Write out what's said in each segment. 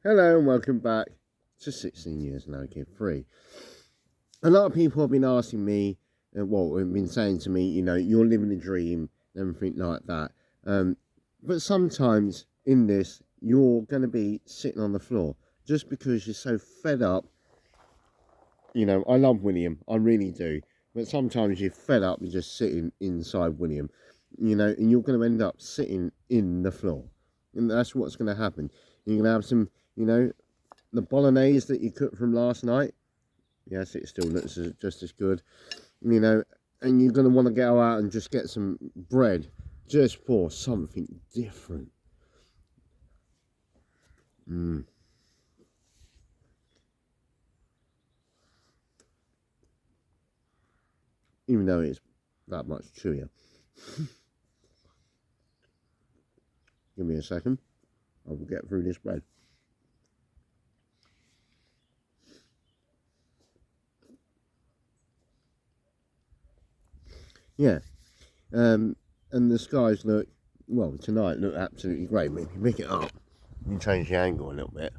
Hello and welcome back to 16 Years No Kid Free. A lot of people have been asking me, have been saying to me, you're living a dream and everything like that. But sometimes in this, you're going to be sitting on the floor just because you're so fed up. I love William, I really do. But sometimes you're fed up with just sitting inside William, and you're going to end up sitting in the floor. And that's what's going to happen. You're going to have some, the bolognese that you cooked from last night. Yes, it still looks just as good, you know. And you're going to want to go out and just get some bread just for something different. Even though it's that much chewier. Give me a second. I will get through this bread. Yeah. And the skies tonight look absolutely great. Maybe pick it up and change the angle a little bit.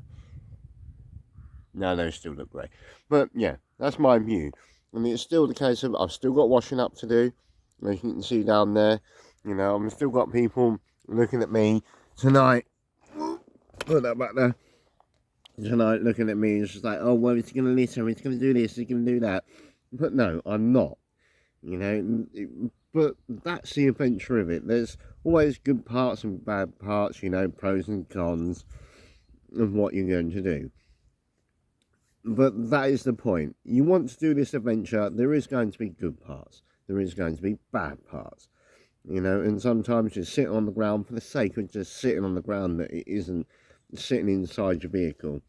No, they still look great. But yeah, that's my view. And it's still the case of I've still got washing up to do. As you can see down there, I've still got people looking at me tonight. Put that back there. Tonight, looking at me, it's just like, oh, well, he's going to litter, he's going to do this, he's going to do that. But no, I'm not. But that's the adventure of it. There's always good parts and bad parts, pros and cons of what you're going to do. But that is the point. You want to do this adventure, there is going to be good parts. There is going to be bad parts. And sometimes you sit on the ground for the sake of just sitting on the ground, that it isn't sitting inside your vehicle.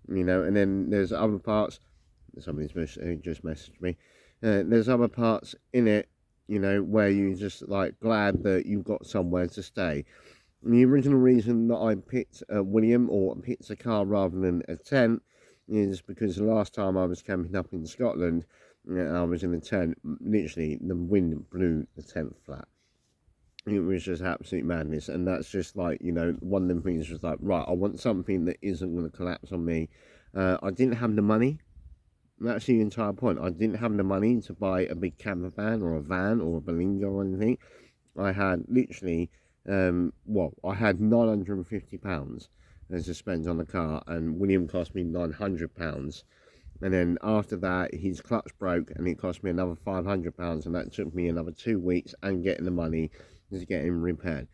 And then there's other parts, somebody's just messaged me, there's other parts in it, where you're just like glad that you've got somewhere to stay. And the original reason that I picked William, or picked a car rather than a tent, is because the last time I was camping up in Scotland, and I was in a tent, literally the wind blew the tent flat. It was just absolute madness. And that's just like, one of them things was like, right, I want something that isn't going to collapse on me. I didn't have the money. That's the entire point. I didn't have the money to buy a big camper van or a van or a Berlingo or anything. I had literally, I had £950 to spend on the car, and William cost me £900. And then after that, his clutch broke, and it cost me another £500, and that took me another 2 weeks and getting the money to get him repaired.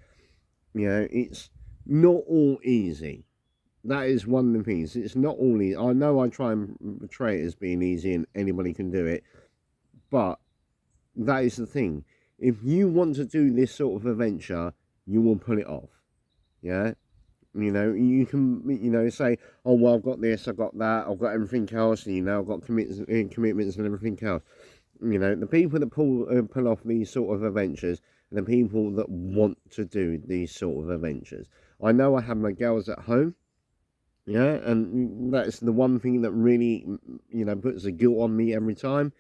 It's not all easy. That is one of the things. It's not all easy. I know I try and portray it as being easy and anybody can do it, but that is the thing. If you want to do this sort of adventure, you will pull it off. Yeah? You can, say, oh, well, I've got this, I've got that, I've got everything else, I've got commitments and everything else. The people that pull off these sort of adventures are the people that want to do these sort of adventures. I know I have my girls at home, yeah, and that's the one thing that really, puts a guilt on me every time.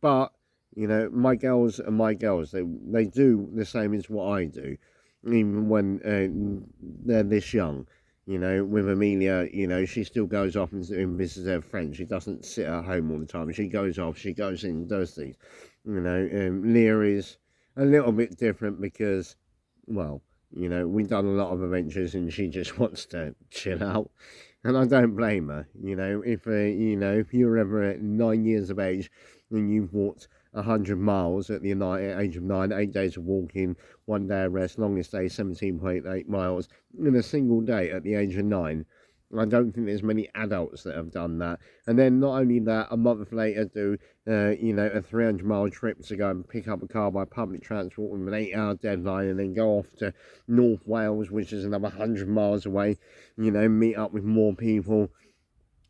But my girls are my girls. They do the same as what I do, even when they're this young. With Amelia, she still goes off and visits her friends. She doesn't sit at home all the time. She goes off. She goes in and does things. Leah is a little bit different because, well, we've done a lot of adventures and she just wants to chill out. And I don't blame her. If you're ever at 9 years of age and you've walked 100 miles at the age of 9, 8 days of walking, 1 day of rest, longest day 17.8 miles in a single day at the age of 9. I don't think there's many adults that have done that. And then not only that, a month later do, a 300-mile trip to go and pick up a car by public transport with an 8-hour deadline, and then go off to North Wales, which is another 100 miles away, meet up with more people.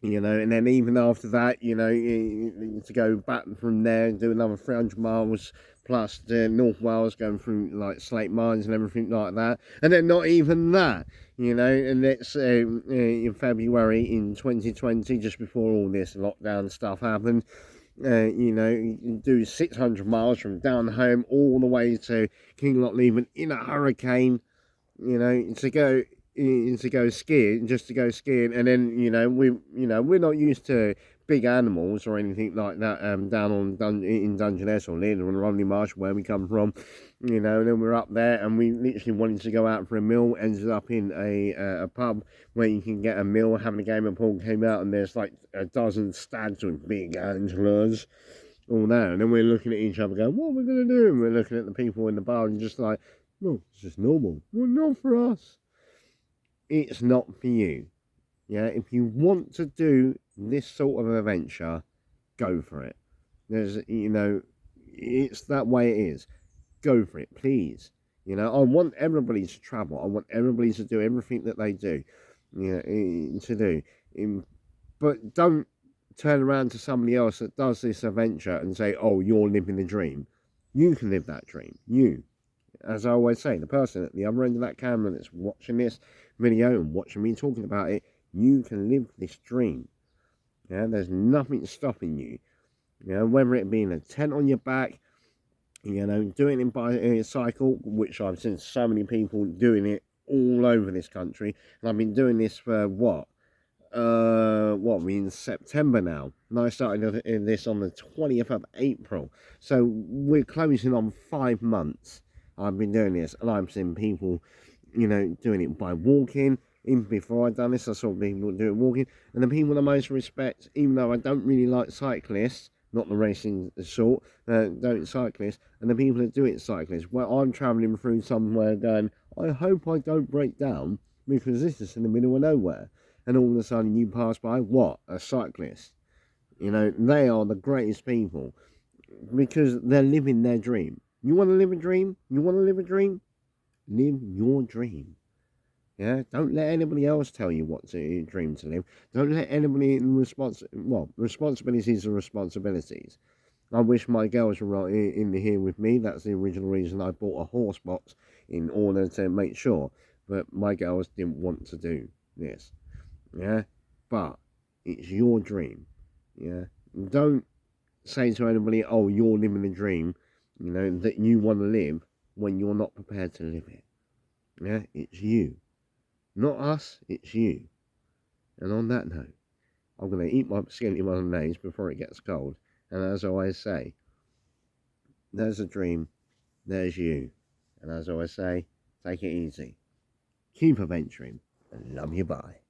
And then even after that, to go back from there and do another 300 miles plus to North Wales, going through like Slate Mines and everything like that. And then not even that, and it's in February in 2020, just before all this lockdown stuff happened. You do 600 miles from down home all the way to King Loch Leven in a hurricane, to go to go skiing, just to go skiing, and then we're not used to big animals or anything like that down in Dungeness or Leeds or Romney Marsh where we come from, and then we're up there and we literally wanted to go out for a meal, ended up in a pub where you can get a meal, having a game of pool, came out and there's like a dozen stags with big antlers all there, and then we're looking at each other going, what are we going to do? And we're looking at the people in the bar and just like, no, it's just normal. Well, not for us. It's not for you. Yeah, if you want to do this sort of adventure, go for it. There's, it's that way it is. Go for it, please. I want everybody to travel. I want everybody to do everything that they do, to do. But don't turn around to somebody else that does this adventure and say, oh, you're living the dream. You can live that dream. You. As I always say, the person at the other end of that camera that's watching this video and watching me talking about it, you can live this dream. Yeah, there's nothing stopping you. Whether it be in a tent on your back, doing it by a cycle, which I've seen so many people doing it all over this country, and I've been doing this for we're in September now, and I started this on the 20th of April, so we're closing on 5 months. I've been doing this, and I've seen people, doing it by walking. Even before I'd done this, I saw people do it walking, and the people I most respect, even though I don't really like cyclists, not the racing sort, don't cyclists, and the people that do it cyclists, where I'm travelling through somewhere going, I hope I don't break down, because this is in the middle of nowhere. And all of a sudden you pass by, what? A cyclist. They are the greatest people because they're living their dream. You want to live a dream? You want to live a dream? Live your dream. Yeah, don't let anybody else tell you what to dream to live. Don't let anybody responsibilities are responsibilities. I wish my girls were in here with me. That's the original reason I bought a horse box, in order to make sure. But my girls didn't want to do this. Yeah, but it's your dream. Yeah, don't say to anybody, oh, you're living the dream, that you want to live, when you're not prepared to live it. Yeah, it's you, not us, it's you. And on that note, I'm going to eat my skinny mayonnaise before it gets cold, and as I always say, there's a dream, there's you, and as I always say, take it easy, keep adventuring, and love you, bye.